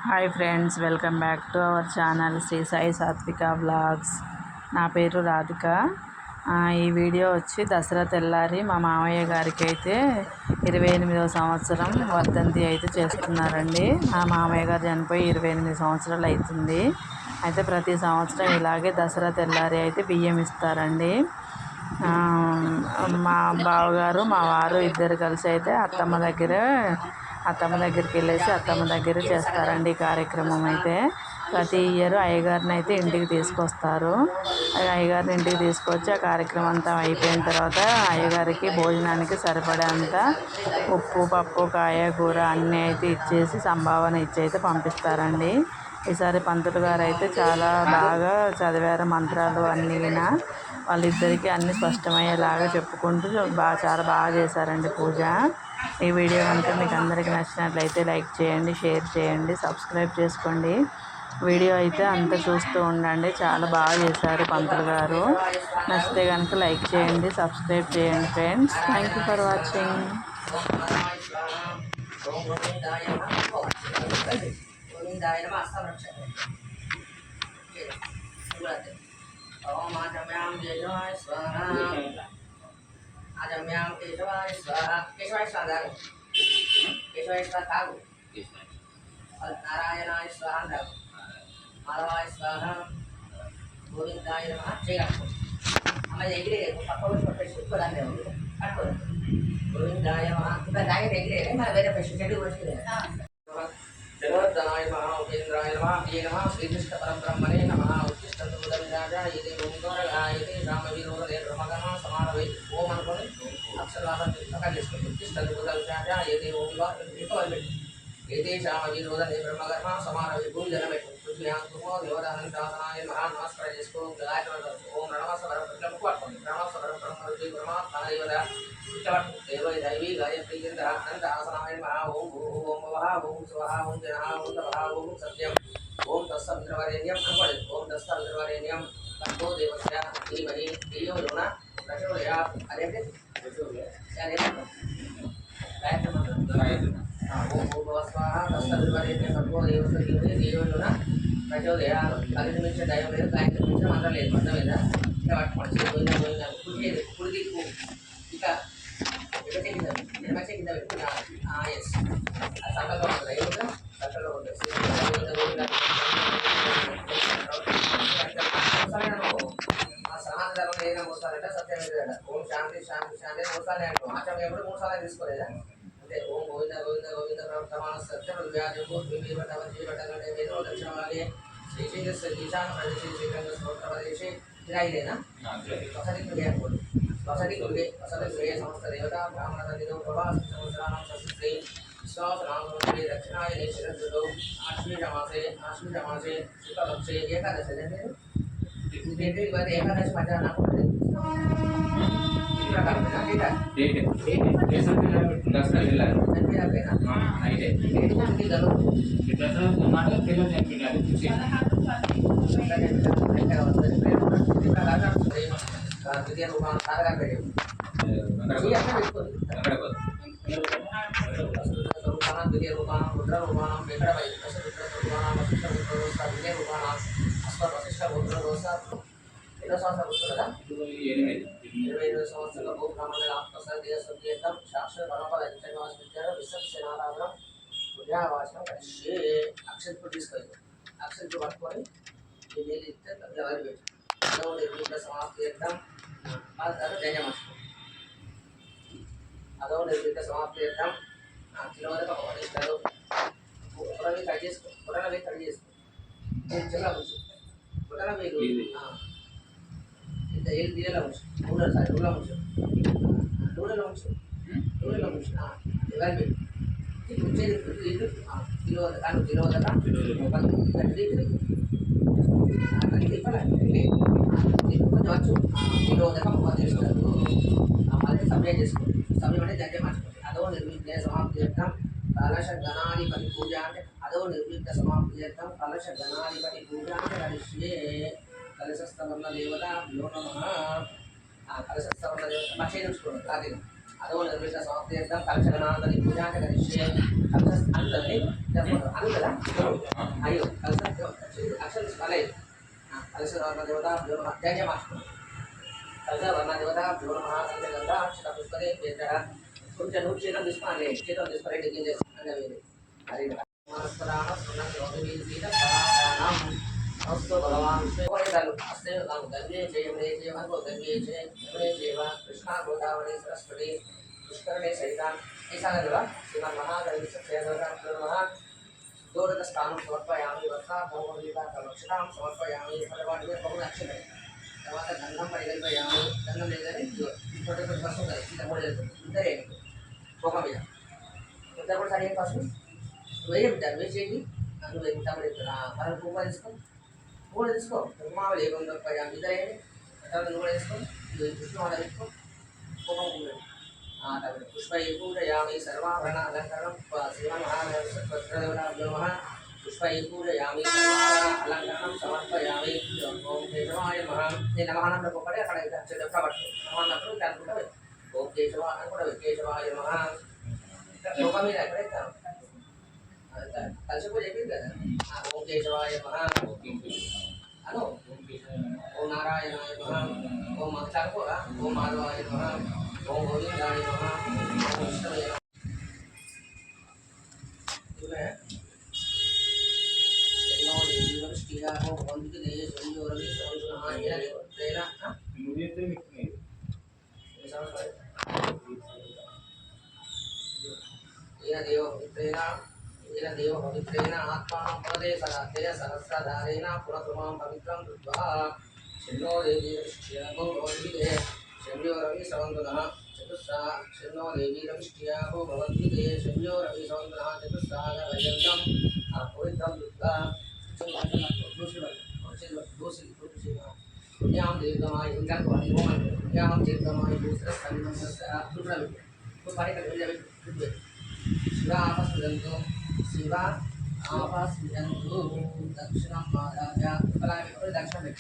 Hi friends, welcome back to our channel Shri Sai Satvika vlogs. నా పేరు రాధిక. ఈ వీడియో వచ్చి దసరా తెల్లారి మా మామయ్య గారికి అయితే 28వ సంవత్సరం వర్ధంతి అయితే చేస్తున్నారండి. మా మామయ్య గారు చనిపోయి 28 సంవత్సరాలు అవుతుంది. అయితే ప్రతి సంవత్సరం ఇలాగే దసరా తెల్లారి అయితే బియ్యం ఇస్తారండి. మా బావగారు మా వారు ఇద్దరు కలిసి అయితే అత్తమ్మ దగ్గరికి వెళ్ళేసి అత్తమ్మ దగ్గర చేస్తారండి ఈ కార్యక్రమం. అయితే ప్రతి ఇయర్ అయ్యగారిని అయితే ఇంటికి తీసుకొస్తారు. అయ్యగారిని ఇంటికి తీసుకొచ్చి ఆ కార్యక్రమం అంతా అయిపోయిన తర్వాత అయ్యగారికి భోజనానికి సరిపడేంత ఉప్పు, పప్పు, కాయ, కూర అన్నీ అయితే ఇచ్చేసి సంభావన ఇచ్చి అయితే పంపిస్తారండి. ఈసారి పంతులు గారు అయితే చాలా బాగా చదివారు మంత్రాలు అన్నీ. వాళ్ళిద్దరికీ అన్నీ స్పష్టమయ్యేలాగా చెప్పుకుంటూ చాలా బాగా చేశారండి పూజ. ఈ వీడియో కనుక మీకు అందరికీ నచ్చినట్లయితే లైక్ చేయండి, షేర్ చేయండి, సబ్స్క్రైబ్ చేసుకోండి. వీడియో అయితే అంతా చూస్తూ ఉండండి. చాలా బాగా చేశారు పంతులు గారు. నచ్చితే కనుక లైక్ చేయండి, సబ్స్క్రైబ్ చేయండి friends. Thank you for watching. आजम्याम केशवाय स्वाहा केशवाय स्वाहा केशवाय स्वाहा तागु नारायणाय स्वाहा तागु माधवाय स्वाहा गोविंदाय नमः जय आमेಲೆ ಎಗ್ರಿ ಪಕ್ಕವಷ್ಟು ಪಕ್ಕ ಸುತ್ತದಾನೆ ಕಟ್ಕೊಂಡು गोविंदाय नमः ಇವಾಗ ದಾಯಿ ಎಗ್ರಿ ಮತ್ತೆ ಬೇರೆ ಪಕ್ಕ ಚೆಡಿ ಹೊರಟಿದೆ जगवद्दनाय नमः उपेन्द्राय नमः ये नमः श्रीकृष्ण परब्रह्मणे नमः उत्तिष्ठन्तु बुद्धविराजा यदि ओंकारगायते रामवीरोदे ब्रह्मगणः समारवे ओम अनुकोनि अक्षरवादं प्रकार చేసుకోండి उत्तिष्ठन्तु बुद्धविराजा यदि ओंकारगायते यदि रामवीरोदे ब्रह्मगणः समारवे भूजनमेतु पृथ्व्यां तुमो देवदानंदासनाय नमः नमस्कार చేసుకో గాయత్రి ఓం నమః పట్లకు పట్టుకోండి నమః బ్రహ్మరుది బ్రహ్మ देवै दैवी गायत्री अनंत आसनाय नमः ओम ओम वहा ओम स्वाहा ओम जनः ओम तपः ओम सत्यम ओम तत्सवितुर्वरेण्यं अनुपदे ओम तत्सवितुर्वरेण्यं तन्नो देवस्य धीमहि धियो यो नः प्रचोदयात् अनेके गायत्री मंत्र ओम भूर्भुवः स्वाहा तत्सवितुर्वरेण्यं तन्नो देवस्य धीमहि धियो यो नः प्रचोदयात् अग्नि मिश्र दयम లేదు గాయత్రి మిశ్ర మంత్రం లేదు అర్థమైందా ఇక పట్టుకోండి పోయినా కుడిదిక్కు ఇక masih kita yes asal kalau ada itu asal kalau ఓం శాంతి శాంతి శాంతి మూడుసార్లు అంటాం ఆచరణ ఎప్పుడు మూడుసార్లు తీసుకోలేదా అంటే ఓం గోవింద గోవింద గోవింద ప్రమాణ సత్యం వ్యాధి దక్షిణాలి శ్రీశైల ఈశాన ప్రదేశ్ శ్రీరంగ స్తోత్ర ప్రదేశ్ ఇలా ఇదేనా ఒకసారి वसति दुर्गे वसति दुर्गे समस्त देवता ब्राह्मण नंदिनो प्रभास संवत्सराणां सस्त्रे विश्वासनामोदे दक्षिणायने शरदृतौ आश्विनमासे शुक्लपक्षे एकादश जने डेट इवाद एकादश मजा नाम इस प्रकार में डेटा डेट दसरा जिल्ला जनपे आपेना అయితే डेट को किती झालो दसरा तुम्हाला पहिला जनपे आले तुझे द्वितीय रूपान सारगा पेटे रूपान द्वितीय रूपान रुद्र रूपान वेंकट भाई रुद्र रूपान वशिष्ठ रुद्र दोसा द्वितीय रूपान अश्वत वशिष्ठ रुद्र दोसा एनो संवत्सर रुद्रदा 28 संवत्सर भू ब्राह्मण आत्मसर देह सत्येतम शास्त्र परमपद जन्मवास विद्यार विश्वस्य नारायण पूजावाचन करिष्ये अक्षत को తీసుకొని अक्षत को పట్టుకొని ఈ నీళ్ళు ఇస్తే ఎవరు పెట్టు అదో నిర్మిత సమాప్తి చేద్దాం అదో నిర్మిత సమాప్తి చేద్దాం కిలోమీటర్ ఒక పడిస్తారు పుటనవి కట్ చేసుకో చిన్న ఉంచు పుటనవి ఇంత ఏళ్ళు తీరేలా ఉంచు నూనెలో ఉంచు ఎవరి ఉంచేది ఇటు కిలో కానీ కొంచెం వచ్చు నిరోధకం ఉపదేశాలు మళ్ళీ సమయం చేసుకోండి సమయం అంటే జంటే మార్చుకోండి అదో నిర్మిత సమాప్తి చేద్దాం కలశ గణాధిపతి పూజ అంటే అదో నిర్మిత సమాప్తి చేద్దాం కలశ గణాధిపతి పూజ అంటే కలిసి కలశస్థవర్ణ దేవత నమః ఆ కలశస్థవర్ణ దేవత మచ్చే చూసుకోండి రాత్రి అదో నిర్మిత సమాప్తిర్థం కలశగణాంతని పూజాంచ కరిష్యే కలశ అంతని అనుకదా అయ్యో కలశ అక్షర స్మరై కలశ దేవత జయ జయ మాస్టర్ కలశ వర్ణ దేవత నమః సంజగంధ అక్షర పుష్పదే పేట కొంచెం నువ్వు చేతం తీసుకోవాలి చేతం తీసుకొని డిగ్రీ చేస్తాను అది మనస్పరాణ సున్న యోగి సీత పరాణం अस्तु भगवान विष्णु अस्ते गंगे जयमने जयमन गंगे जय यमुने जयव कृष्णा गोदावरी सरस्वती पुष्करणे सहिता ऐसा लगा श्रीमन् महादेव सत्यदेवता नमः दोरद स्थानं समर्पयामि वस्ता भौमलीला कलक्षणां समर्पयामि फलवानि में बहु अक्षरे తర్వాత గంధం పరిగల్పయామి గంధం లేదని छोटे छोटे फसों का सीधा मोड़ देते इधर है पोका में इधर पर सारी फसों वही बिटा वे चेकी अनु वे बिटा बड़े हर पोका इसको మూడు తీసుకో మామూలు ఏముందో ఇద్దరు అయ్యండి తర్వాత నూనె వేసుకో కృష్ణ వాళ్ళ పెట్టుకో కోపం కాబట్టి పుష్ప పూజయామి సర్వాభరణ అలంకరణం శ్రీమన్మహాదేవ పుష్ప పూజయామి సర్వాభరణ అలంకరణం సమర్పయామి ఓం కేశవాయ నమః నేను నమహానంద గొప్పడే అక్కడ చెప్పబట్టు నమహాన్నప్పుడు అనుకుంటా ఓం కేశవ అని కూడా కేశవాయ నమః లోపల మీద ఎక్కడైతే కలిసి పూజ చెప్పింది కదా ఓం కేశవాయ నమః అను ఓం నారాయణాయ నమః ఓం చదువుకోరా ఓం మాధవాయ నమః ఓం గోవిందాయ నమః ఓం విష్ణువే నమః ఎన్నో యూనివర్సిటీగా ఓం వందికి దే సంజోరవి సంజునః ఏలే ప్రేరణ ఏన దేవ ప్రేరణ येन देव पवित्रेण आत्मानं पदे सदातेय सहस्रधारेण पुरतुमां पवित्रं कृत्वा शन्नो देवी रविष्ठ्याभो भवद्भिदे शन्यो रविसवन्दनः चतुस्सा शन्नो देवी रविष्ठ्याभो भवद्भिदे शन्यो रविसवन्दनः चतुस्सागरपर्यन्तम् अपवित्रं कृत्वा पुण्यां दीर्घमाय पुण्यां दीर्घमाय शिवा आपस्विदन्तु शिवा आपस्विदन्तु दक्षिणं मादाय कलामि दक्षिणं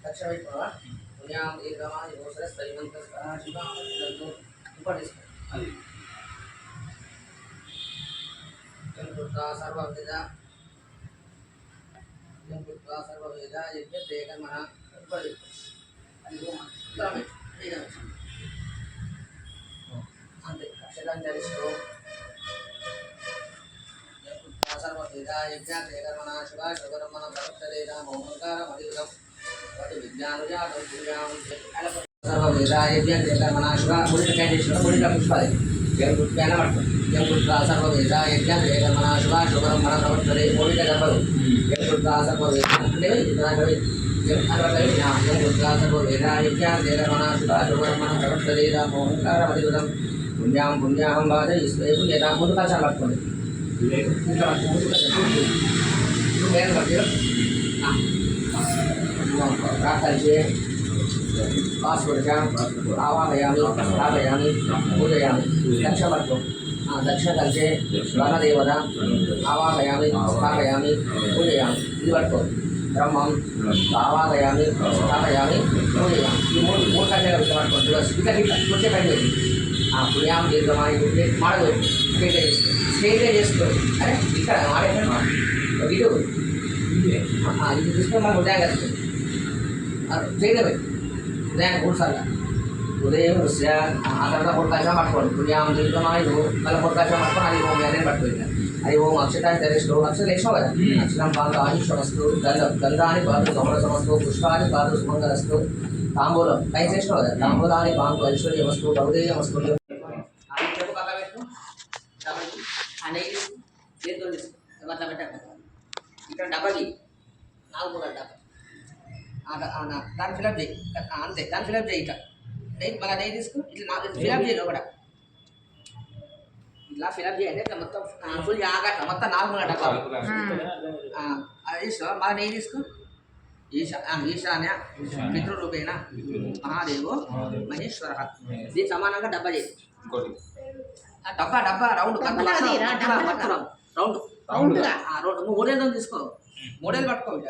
दक्षिण पुण्यां दीर्घमाय गोसरस्वैमन्तस्करा शिवा आपस्विदन्तु उपदिष्ट जन्पुत्रा सर्ववेदा यज्ञते कर्मणः उपदिष्ट अंते अक्षरां धरिष्ठो सर्ववेदा यज्ञते कर्मणः शिवा शोकर्मणः प्रवर्ततेता मोहंकारमधिगतं वटि विज्ञानुजातं पूजां सर्ववेदा यज्ञते कर्मणः शिवा मुनिकैश्वर मुनिकपुष्पादि यंपुत्रा सर्ववेदा यज्ञते कर्मणः शिवा शोकर्मणः प्रवर्तते मोहितगर्भं यंपुत्रा सर्ववेदा पुण्यां पुण्याहं वादयिष्ये पुण्यतां मुदुकाचार पట్టుకోండి प्रार्थये पास्वर्डं आवाहयामि स्थापयामि पूजयामि दक्षिण पट्टो दक्षिण कलशे वनदेवता आवाहयामि स्थापयामि पूजयामि ఇది పట్టుకో ब्रह्मं आवाहयामि स्थापयामि पूजयामि ఈ మూడు కట్టెలు పట్టుకోండి ఇక్కడ కూర్చే కట్టెలు పుణ్యాం దీర్ఘమాయ మాడదు స్ట్రైట్ చేసుకో అరే ఇక్కడ మాడేస్తాను ఇటు ఇది తీసుకొని మనం ఉదయం కలుగుతుంది చేయలేదు ఉదయాన్ని 3 సార్లు ఉదయం ఆ తర్వాత పొరకాశం పట్టుకోండి పుణ్యాం దీర్ఘమాయ మళ్ళీ పొరకాశం పట్టుకొని అది ఓం అనేది పట్టుకోండి అది ఓం అక్షరాన్ని ధరిస్తూ అక్షరం వేసినావు కదా అక్షరం పాలు ఆయుష్యమస్తు గంధాన్ని పాలు సమరసమస్తు పుష్పాన్ని పాలు సుమంగళస్తు తాంబూలం పై చేసినావు కదా తాంబూలాన్ని పాలు ఐశ్వర్యమస్తు బహుదేయమస్తు అనేది చేతితో తీసుకో అట్లా పెట్టాక ఇక్కడ డబ్బది 4 డబ్బా దాన్ని ఫిలప్ చేయి అంతే దాన్ని ఫిలప్ చేయి ఇట్లా నెయ్యి మళ్ళీ నెయ్యి తీసుకో ఇట్లా ఫిలప్ చేయి లోపల ఇలా ఫిలప్ చేయండి ఇట్లా మొత్తం ఫుల్ ఆగా మొత్తం 4 డబ్బా అది తీసుకో మళ్ళీ నెయ్యి తీసుకో ఈశాన్య పితృరూపేణ మహాదేవో మహేశ్వర దీనికి సమానంగా డబ్బా చేయి డబ్బా డబ్బా రౌండ్ రౌండ్ రౌండ్ 3 తీసుకో 3 పట్టుకో ఇక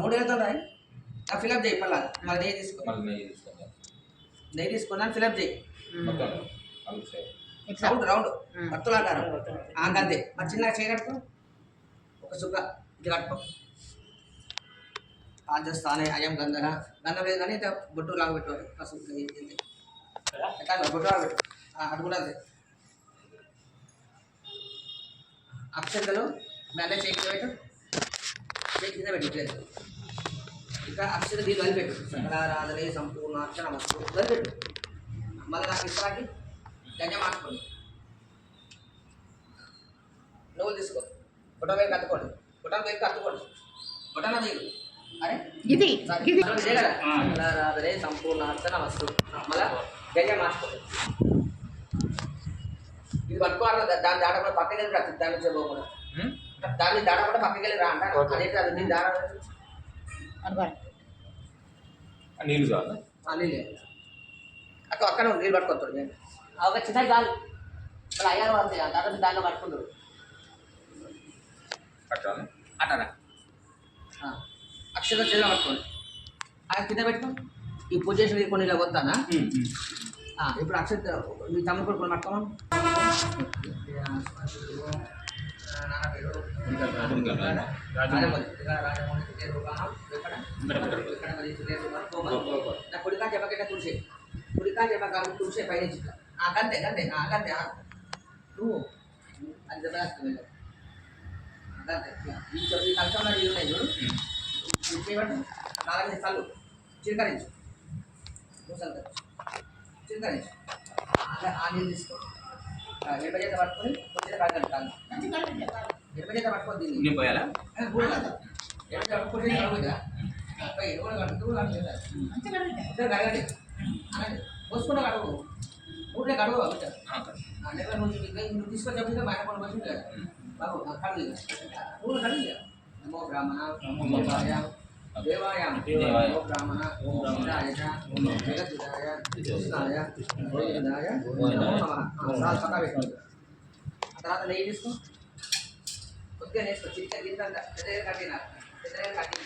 3 రాయి ఫిలప్ చేయి పల్లా మళ్ళీ నెయ్యి తీసుకో మళ్ళీ నెయ్యి తీసుకుందాం. నెయ్యి తీసుకున్నాను ఫిలప్ చేయి మొత్తం అవుట్ సైడ్. రౌండ్ రౌండ్ కత్తులాగారు అంతే మరి చిన్నగా చేయగట్టుకో ఒక సుక్క ఇది కట్టుకో రాజస్థానే అయం గంధన గంధం లేదు కానీ బొట్టు లాగా పెట్టుకోవాలి పసుపు బొట్టు లాగా పెట్టు అటు కూడా అంతే అక్షంతలు మెల్ల చేయి కింద పెట్టు చేయి కింద పెట్టు ఇట్లేదు ఇంకా అక్షర దీన్ని వదిలిపెట్టు సకలారాధనే సంపూర్ణ అక్షర వస్తు వదిలిపెట్టు మళ్ళీ నాకు ఇస్తాకి గంజ మార్చుకోండి నువ్వులు తీసుకో బొట్ట వేలు కత్తుకోండి బొట్టన వేలు కత్తుకోండి బొట్టన వేలు అరే ఇది ఇదే కదా సకలారాధనే సంపూర్ణ అర్చన వస్తు మళ్ళీ గంజ మార్చుకోండి ఇది పట్టుకోవాలి దాన్ని దాటకుండా పక్కకి వెళ్ళి ప్రతి దాని నుంచి పోకుండా దాన్ని దాటకుండా పక్కకి వెళ్ళి రా అంట అదేంటి అది దీన్ని దాడ నీళ్ళు కావాలా? నీళ్ళే అక్కడ నీళ్ళు పట్టుకొస్తాడు ఒక చిన్న గాలి మళ్ళీ అయ్యారు అంతే దాంట్లో దానిలో పట్టుకుంటాడు కట్టాలి. అట్టారా అక్షర చేతిలో పట్టుకోండి ఆయన కింద పెట్టుకో ఈ పూజ చేసిన కొన్ని ఇలా వద్దానా ఇప్పుడు అక్షర మీ తమ్ముడు కూడా కొన్ని పట్టుకోమని నాన్న పేరు కుడికా చెప్పకుండా తుడిసే కుడికా చెప్పక తుడిసే పైన గంతే గంతే గంతే నువ్వు అది చెప్పేస్తుంది గంతే ఈ కలిసి నీళ్ళు ఉన్నాయి చూడు చేయబట్టి నాలుగు చల్లు చిరకరించు నువ్వు చల్లకరించు చిరకరించు ఆ నీళ్ళు తీసుకో ఎడమ చేత పట్టుకొని కొద్దిగా కడగండి కాదు ఎడమ చేత పట్టుకొని దీన్ని నేను పోయాలా? ఎడమ చేత పట్టుకొని కడుగుదా కడగండి అనండి పోసుకున్న కడుగు ఊరికే కడుగు నువ్వు తీసుకొని చెప్తే మా ఆయన కొన్ని మంచి ఉంటాడు బాబు కడుగు ఊరు కడుగు నమో బ్రాహ్మణ నమో దేవాయ నమో బ్రాహ్మణ ఓం రాయ జగద్విదాయ కృష్ణాయ గోవిందాయ నమో నమః పక్కా పెట్టుకోండి ఆ తర్వాత నెయ్యి తీసుకో కొద్దిగా నేసుకో చిన్న గింత పెద్దగా కట్టిన పెద్దగా కట్టిన